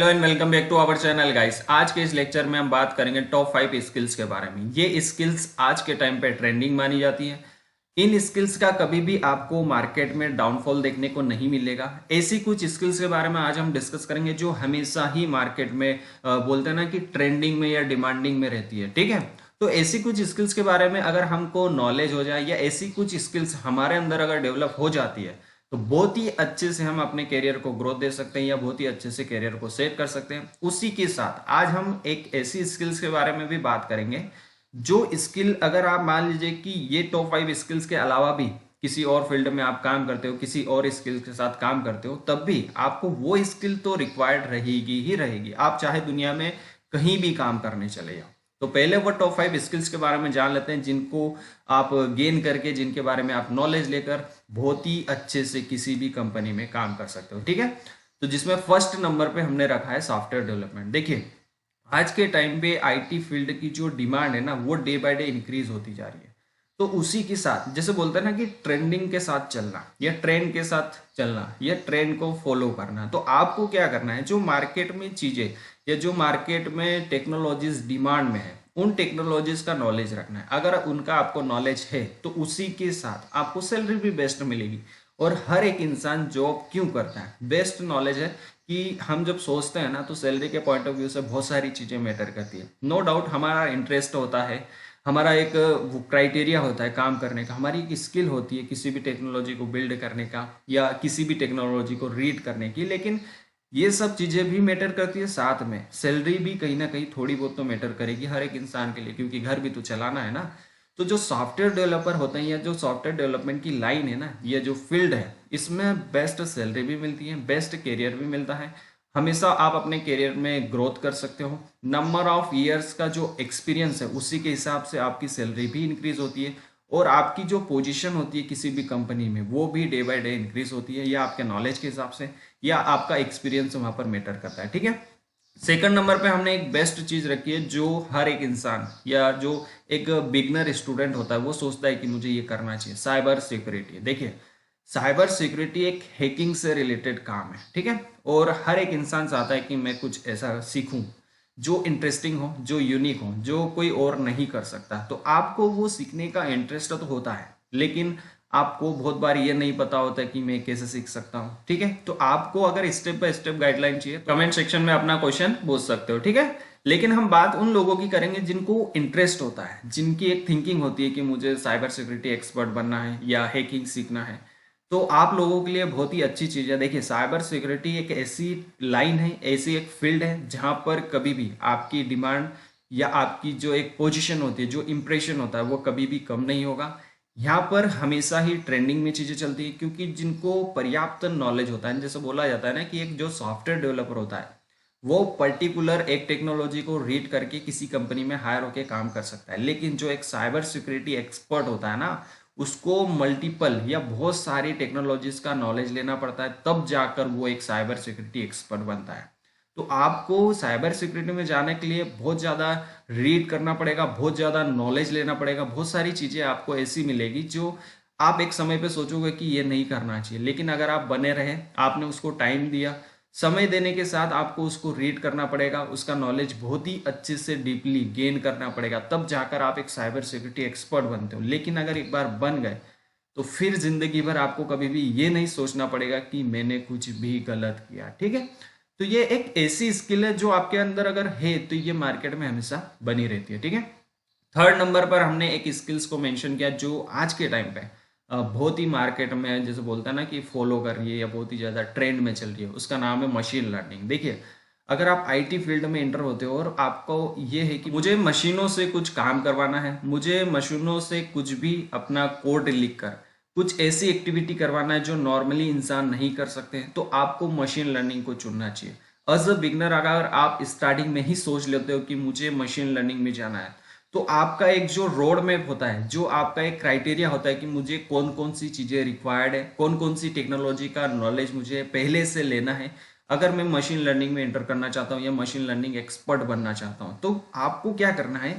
Hello and welcome back to our channel guys. आज के इस लेक्चर में हम बात करेंगे टॉप 5 स्किल्स के बारे में। ये स्किल्स आज के टाइम पे ट्रेंडिंग मानी जाती है। इन स्किल्स का कभी भी आपको मार्केट में डाउनफॉल देखने को नहीं मिलेगा। ऐसी कुछ स्किल्स के बारे में आज हम डिस्कस करेंगे जो हमेशा ही मार्केट में बोलते हैं ना कि ट्रेंडिंग में या डिमांडिंग में रहती है। ठीक है, तो ऐसी कुछ स्किल्स के बारे में अगर हमको नॉलेज हो जाए या ऐसी कुछ स्किल्स हमारे अंदर अगर डेवलप हो जाती है तो बहुत ही अच्छे से हम अपने करियर को ग्रोथ दे सकते हैं या बहुत ही अच्छे से करियर को सेट कर सकते हैं। उसी के साथ आज हम एक ऐसी स्किल्स के बारे में भी बात करेंगे जो स्किल अगर आप मान लीजिए कि ये टॉप 5 स्किल्स के अलावा भी किसी और फील्ड में आप काम करते हो, किसी और स्किल्स के साथ काम करते हो, तब भी आपको वो स्किल तो रिक्वायर्ड रहेगी ही रहेगी, आप चाहे दुनिया में कहीं भी काम करने चले जाओ। तो पहले वो टॉप 5 स्किल्स के बारे में जान लेते हैं जिनको आप गेन करके, जिनके बारे में आप नॉलेज लेकर बहुत ही अच्छे से किसी भी कंपनी में काम कर सकते हो। ठीक है, तो जिसमें फर्स्ट नंबर पे हमने रखा है सॉफ्टवेयर डेवलपमेंट। देखिए, आज के टाइम पे आईटी फील्ड की जो डिमांड है ना, वो डे बाय डे इंक्रीज होती जा रही है। तो उसी के साथ जैसे बोलते हैं ना कि ट्रेंडिंग के साथ चलना या ट्रेंड के साथ चलना या ट्रेंड को फॉलो करना, तो आपको क्या करना है, जो मार्केट में चीजें या जो मार्केट में टेक्नोलॉजीज डिमांड में है उन टेक्नोलॉजीज का नॉलेज रखना है। अगर उनका आपको नॉलेज है तो उसी के साथ आपको सैलरी भी बेस्ट मिलेगी। और हर एक इंसान जॉब क्यों करता है, बेस्ट नॉलेज है कि हम जब सोचते हैं ना तो सैलरी के पॉइंट ऑफ व्यू से बहुत सारी चीजें मैटर करती है। नो डाउट हमारा इंटरेस्ट होता है, हमारा एक क्राइटेरिया होता है काम करने का, हमारी एक स्किल होती है किसी भी टेक्नोलॉजी को बिल्ड करने का या किसी भी टेक्नोलॉजी को रीड करने की। लेकिन ये सब चीजें भी मैटर करती है, साथ में सैलरी भी कहीं ना कहीं थोड़ी बहुत तो मैटर करेगी हर एक इंसान के लिए, क्योंकि घर भी तो चलाना है ना। तो जो सॉफ्टवेयर डेवलपर होते हैं या जो सॉफ्टवेयर डेवलपमेंट की लाइन है ना, ये जो फील्ड है, इसमें बेस्ट सैलरी भी मिलती है, बेस्ट करियर भी मिलता है। हमेशा आप अपने करियर में ग्रोथ कर सकते हो। नंबर ऑफ ईयर्स का जो एक्सपीरियंस है उसी के हिसाब से आपकी सैलरी भी इंक्रीज होती है और आपकी जो पोजीशन होती है किसी भी कंपनी में वो भी डे बाय डे इंक्रीज होती है, या आपके नॉलेज के हिसाब से या आपका एक्सपीरियंस वहां पर मैटर करता है। ठीक है, सेकंड नंबर पे हमने एक बेस्ट चीज रखी है जो हर एक इंसान या जो एक बिगनर स्टूडेंट होता है वो सोचता है कि मुझे ये करना चाहिए, साइबर सिक्योरिटी। देखिए, साइबर सिक्योरिटी एक हैकिंग से रिलेटेड काम है। ठीक है, और हर एक इंसान चाहता है कि मैं कुछ ऐसा सीखूं जो इंटरेस्टिंग हो, जो यूनिक हो, जो कोई और नहीं कर सकता। तो आपको वो सीखने का इंटरेस्ट तो होता है, लेकिन आपको बहुत बार ये नहीं पता होता कि मैं कैसे सीख सकता हूँ। ठीक है, तो आपको अगर स्टेप बाय स्टेप गाइडलाइन चाहिए कमेंट सेक्शन में अपना क्वेश्चन पूछ सकते हो। ठीक है, लेकिन हम बात उन लोगों की करेंगे जिनको इंटरेस्ट होता है, जिनकी एक थिंकिंग होती है कि मुझे साइबर सिक्योरिटी एक्सपर्ट बनना है या हैकिंग सीखना है। तो आप लोगों के लिए बहुत ही अच्छी चीज है। देखिए, साइबर सिक्योरिटी एक ऐसी लाइन है, ऐसी एक फील्ड है जहां पर कभी भी आपकी डिमांड या आपकी जो एक पोजीशन होती है, जो इंप्रेशन होता है, वो कभी भी कम नहीं होगा। यहाँ पर हमेशा ही ट्रेंडिंग में चीजें चलती है, क्योंकि जिनको पर्याप्त नॉलेज होता है, जैसे बोला जाता है ना कि एक जो सॉफ्टवेयर डेवलपर होता है वो पर्टिकुलर एक टेक्नोलॉजी को रीड करके किसी कंपनी में हायर होकर काम कर सकता है। लेकिन जो एक साइबर सिक्योरिटी एक्सपर्ट होता है ना, उसको मल्टीपल या बहुत सारी टेक्नोलॉजीज का नॉलेज लेना पड़ता है, तब जाकर वो एक साइबर सिक्योरिटी एक्सपर्ट बनता है। तो आपको साइबर सिक्योरिटी में जाने के लिए बहुत ज़्यादा रीड करना पड़ेगा, बहुत ज़्यादा नॉलेज लेना पड़ेगा, बहुत सारी चीज़ें आपको ऐसी मिलेगी जो आप एक समय पे सोचोगे कि ये नहीं करना चाहिए। लेकिन अगर आप बने रहे, आपने उसको टाइम दिया, समय देने के साथ आपको उसको रीड करना पड़ेगा, उसका नॉलेज बहुत ही अच्छे से डीपली गेन करना पड़ेगा, तब जाकर आप एक साइबर सिक्योरिटी एक्सपर्ट बनते हो। लेकिन अगर एक बार बन गए तो फिर जिंदगी भर आपको कभी भी ये नहीं सोचना पड़ेगा कि मैंने कुछ भी गलत किया। ठीक है, तो ये एक ऐसी स्किल है जो आपके अंदर अगर है तो ये मार्केट में हमेशा बनी रहती है। ठीक है, थर्ड नंबर पर हमने एक स्किल्स को मेंशन किया जो आज के टाइम पे बहुत ही मार्केट में जैसे बोलता है ना कि फॉलो कर रही है या बहुत ही ज़्यादा ट्रेंड में चल रही है, उसका नाम है मशीन लर्निंग। देखिए, अगर आप आईटी फील्ड में इंटर होते हो और आपको ये है कि मुझे मशीनों से कुछ काम करवाना है, मुझे मशीनों से कुछ भी अपना कोड लिख कर कुछ ऐसी एक्टिविटी करवाना है जो नॉर्मली इंसान नहीं कर सकते हैं, तो आपको मशीन लर्निंग को चुनना चाहिए। एज अ बिगनर अगर आप स्टार्टिंग में ही सोच लेते हो कि मुझे मशीन लर्निंग में जाना है, तो आपका एक जो रोड मैप होता है, जो आपका एक क्राइटेरिया होता है कि मुझे कौन कौन सी चीज़ें रिक्वायर्ड है, कौन कौन सी टेक्नोलॉजी का नॉलेज मुझे पहले से लेना है अगर मैं मशीन लर्निंग में एंटर करना चाहता हूँ या मशीन लर्निंग एक्सपर्ट बनना चाहता हूँ। तो आपको क्या करना है,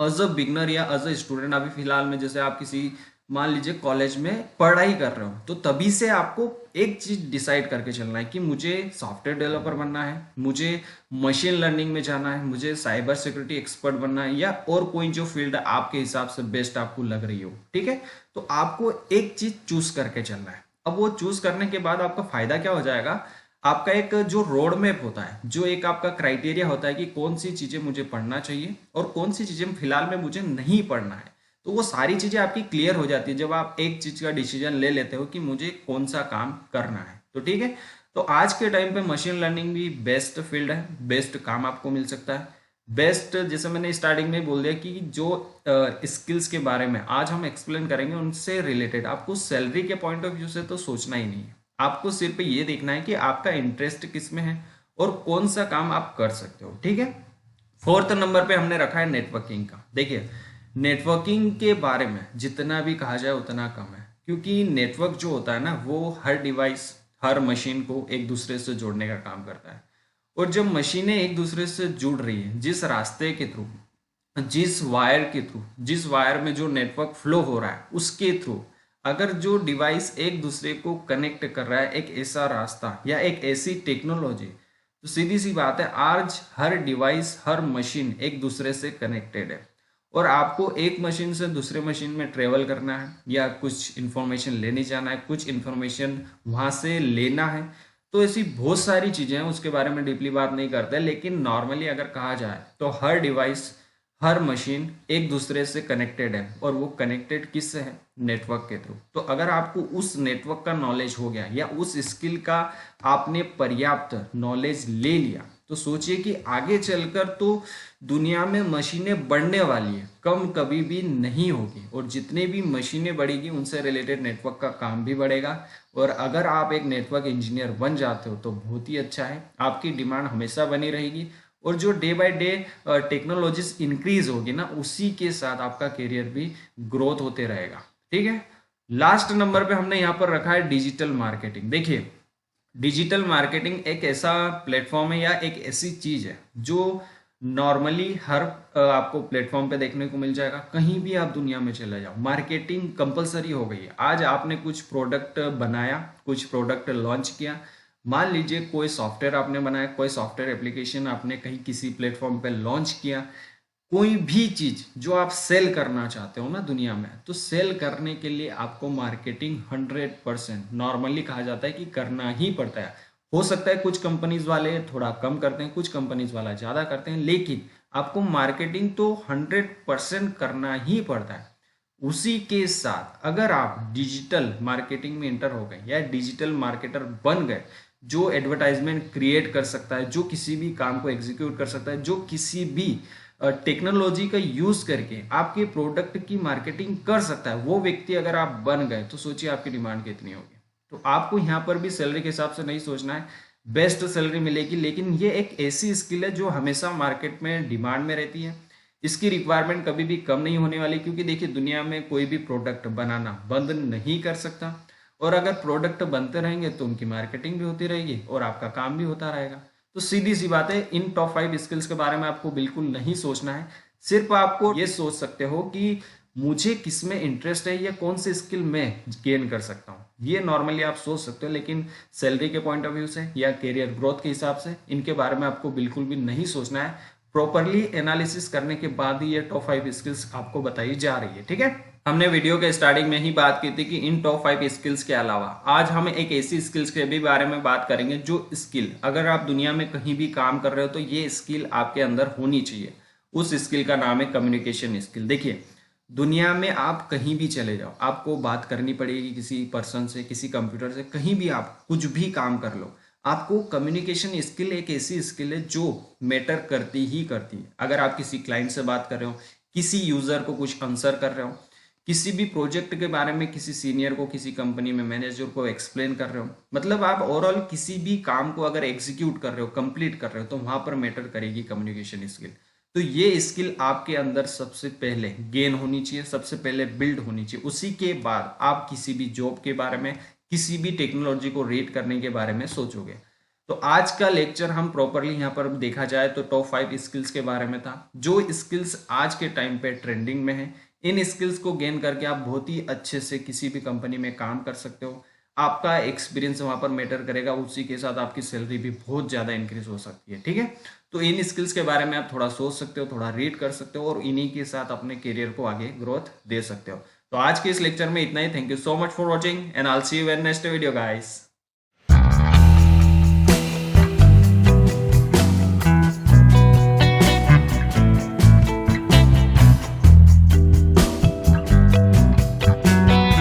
एज अ बिगनर या एज अ स्टूडेंट, अभी फिलहाल में जैसे आप किसी मान लीजिए कॉलेज में पढ़ाई कर रहे हो, तो तभी से आपको एक चीज डिसाइड करके चलना है कि मुझे सॉफ्टवेयर डेवलपर बनना है, मुझे मशीन लर्निंग में जाना है, मुझे साइबर सिक्योरिटी एक्सपर्ट बनना है, या और कोई जो फील्ड आपके हिसाब से बेस्ट आपको लग रही हो। ठीक है, तो आपको एक चीज चूज करके चलना है। अब वो चूज करने के बाद आपका फायदा क्या हो जाएगा, आपका एक जो रोड मैप होता है, जो एक आपका क्राइटेरिया होता है कि कौन सी चीजें मुझे पढ़ना चाहिए और कौन सी चीजें फिलहाल में मुझे नहीं पढ़ना है, तो वो सारी चीजें आपकी क्लियर हो जाती है जब आप एक चीज का डिसीजन ले लेते हो कि मुझे कौन सा काम करना है। तो ठीक है, तो आज के टाइम पे मशीन लर्निंग भी बेस्ट फील्ड है, बेस्ट काम आपको मिल सकता है, बेस्ट, जैसे मैंने स्टार्टिंग में बोल दिया कि जो स्किल्स के बारे में आज हम एक्सप्लेन करेंगे उनसे रिलेटेड आपको सैलरी के पॉइंट ऑफ व्यू से तो सोचना ही नहीं है। आपको सिर्फ ये देखना है कि आपका इंटरेस्ट किस में है और कौन सा काम आप कर सकते हो। ठीक है, फोर्थ नंबर पे हमने रखा है नेटवर्किंग का। देखिए, नेटवर्किंग के बारे में जितना भी कहा जाए उतना कम है, क्योंकि नेटवर्क जो होता है ना, वो हर डिवाइस, हर मशीन को एक दूसरे से जोड़ने का काम करता है। और जब मशीनें एक दूसरे से जुड़ रही है, जिस रास्ते के थ्रू, जिस वायर के थ्रू, जिस वायर में जो नेटवर्क फ्लो हो रहा है उसके थ्रू अगर जो डिवाइस एक दूसरे को कनेक्ट कर रहा है, एक ऐसा रास्ता या एक ऐसी टेक्नोलॉजी, तो सीधी सी बात है आज हर डिवाइस, हर मशीन एक दूसरे से कनेक्टेड है। और आपको एक मशीन से दूसरे मशीन में ट्रेवल करना है या कुछ इन्फॉर्मेशन लेने जाना है, कुछ इन्फॉर्मेशन वहां से लेना है, तो ऐसी बहुत सारी चीजें हैं, उसके बारे में डीपली बात नहीं करते, लेकिन नॉर्मली अगर कहा जाए तो हर डिवाइस, हर मशीन एक दूसरे से कनेक्टेड है। और वो कनेक्टेड किससे है, नेटवर्क के थ्रू। तो अगर आपको उस नेटवर्क का नॉलेज हो गया या उस स्किल का आपने पर्याप्त नॉलेज ले लिया, तो सोचिए कि आगे चलकर तो दुनिया में मशीनें बढ़ने वाली है, कम कभी भी नहीं होगी। और जितने भी मशीनें बढ़ेगी उनसे रिलेटेड नेटवर्क का काम भी बढ़ेगा। और अगर आप एक नेटवर्क इंजीनियर बन जाते हो तो बहुत ही अच्छा है, आपकी डिमांड हमेशा बनी रहेगी। और जो day by day technologies increase होगी ना, उसी के साथ आपका करियर भी ग्रोथ होते रहेगा। ठीक है, लास्ट नंबर पे हमने यहाँ पर रखा है डिजिटल मार्केटिंग। देखिए, डिजिटल मार्केटिंग एक ऐसा प्लेटफॉर्म है या एक ऐसी चीज है जो नॉर्मली हर आपको प्लेटफॉर्म पे देखने को मिल जाएगा। कहीं भी आप दुनिया में चले जाओ, मार्केटिंग कंपलसरी हो गई है। आज आपने कुछ प्रोडक्ट बनाया, कुछ प्रोडक्ट लॉन्च किया, मान लीजिए कोई सॉफ्टवेयर आपने बनाया, कोई सॉफ्टवेयर एप्लीकेशन आपने कहीं किसी प्लेटफॉर्म पे लॉन्च किया, कोई भी चीज जो आप सेल करना चाहते हो ना दुनिया में, तो सेल करने के लिए आपको मार्केटिंग 100% नॉर्मली कहा जाता है कि करना ही पड़ता है। हो सकता है कुछ कंपनीज वाले थोड़ा कम करते हैं, कुछ कंपनीज वाला ज्यादा करते हैं, लेकिन आपको मार्केटिंग तो 100% करना ही पड़ता है। उसी के साथ अगर आप डिजिटल मार्केटिंग में इंटर हो गए या डिजिटल मार्केटर बन गए, जो एडवर्टाइजमेंट क्रिएट कर सकता है, जो किसी भी काम को एग्जीक्यूट कर सकता है, जो किसी भी टेक्नोलॉजी का यूज करके आपके प्रोडक्ट की मार्केटिंग कर सकता है, वो व्यक्ति अगर आप बन गए तो सोचिए आपकी डिमांड कितनी होगी। तो आपको यहाँ पर भी सैलरी के हिसाब से नहीं सोचना है, बेस्ट सैलरी मिलेगी, लेकिन ये एक ऐसी स्किल है जो हमेशा मार्केट में डिमांड में रहती है। इसकी रिक्वायरमेंट कभी भी कम नहीं होने वाली, क्योंकि देखिए दुनिया में कोई भी प्रोडक्ट बनाना बंद नहीं कर सकता। और अगर प्रोडक्ट बनते रहेंगे तो उनकी मार्केटिंग भी होती रहेगी और आपका काम भी होता रहेगा। तो सीधी सी बात है, इन टॉप 5 स्किल्स के बारे में आपको बिल्कुल नहीं सोचना है। सिर्फ आपको ये सोच सकते हो कि मुझे किस में इंटरेस्ट है या कौन सी स्किल मैं गेन कर सकता हूँ, ये नॉर्मली आप सोच सकते हो। लेकिन सैलरी के पॉइंट ऑफ व्यू से या करियर ग्रोथ के हिसाब से इनके बारे में आपको बिल्कुल भी नहीं सोचना है। प्रॉपरली एनालिसिस करने के बाद ही ये टॉप 5 स्किल्स आपको बताई जा रही है। ठीक है, हमने वीडियो के स्टार्टिंग में ही बात की थी कि इन टॉप 5 स्किल्स के अलावा आज हम एक ऐसी स्किल्स के भी बारे में बात करेंगे जो स्किल अगर आप दुनिया में कहीं भी काम कर रहे हो तो ये स्किल आपके अंदर होनी चाहिए। उस स्किल का नाम है कम्युनिकेशन स्किल। देखिए, दुनिया में आप कहीं भी चले जाओ, आपको बात करनी पड़ेगी किसी पर्सन से, किसी कंप्यूटर से, कहीं भी आप कुछ भी काम कर लो, आपको कम्युनिकेशन स्किल एक ऐसी स्किल है जो मैटर करती ही करती है। अगर आप किसी क्लाइंट से बात कर रहे हो, किसी यूजर को कुछ आंसर कर रहे हो, किसी भी प्रोजेक्ट के बारे में किसी सीनियर को, किसी कंपनी में मैनेजर को एक्सप्लेन कर रहे हो, मतलब आप ओवरऑल किसी भी काम को अगर एग्जीक्यूट कर रहे हो, कंप्लीट कर रहे हो, तो वहां पर मैटर करेगी कम्युनिकेशन स्किल। तो ये स्किल आपके अंदर सबसे पहले गेन होनी चाहिए, सबसे पहले बिल्ड होनी चाहिए। उसी के बाद आप किसी भी जॉब के बारे में, किसी भी टेक्नोलॉजी को रेट करने के बारे में सोचोगे। तो आज का लेक्चर हम प्रॉपरली यहाँ पर देखा जाए तो टॉप 5 स्किल्स के बारे में था, जो स्किल्स आज के टाइम पे ट्रेंडिंग में है। इन स्किल्स को गेन करके आप बहुत ही अच्छे से किसी भी कंपनी में काम कर सकते हो। आपका एक्सपीरियंस वहां पर मैटर करेगा, उसी के साथ आपकी सैलरी भी बहुत ज़्यादा इंक्रीज हो सकती है। ठीक है, तो इन स्किल्स के बारे में आप थोड़ा सोच सकते हो, थोड़ा रीड कर सकते हो और इन्हीं के साथ अपने करियर को आगे ग्रोथ दे सकते हो। तो आज के इस लेक्चर में इतना ही। Thank you so much for watching and I will see you in next video guys.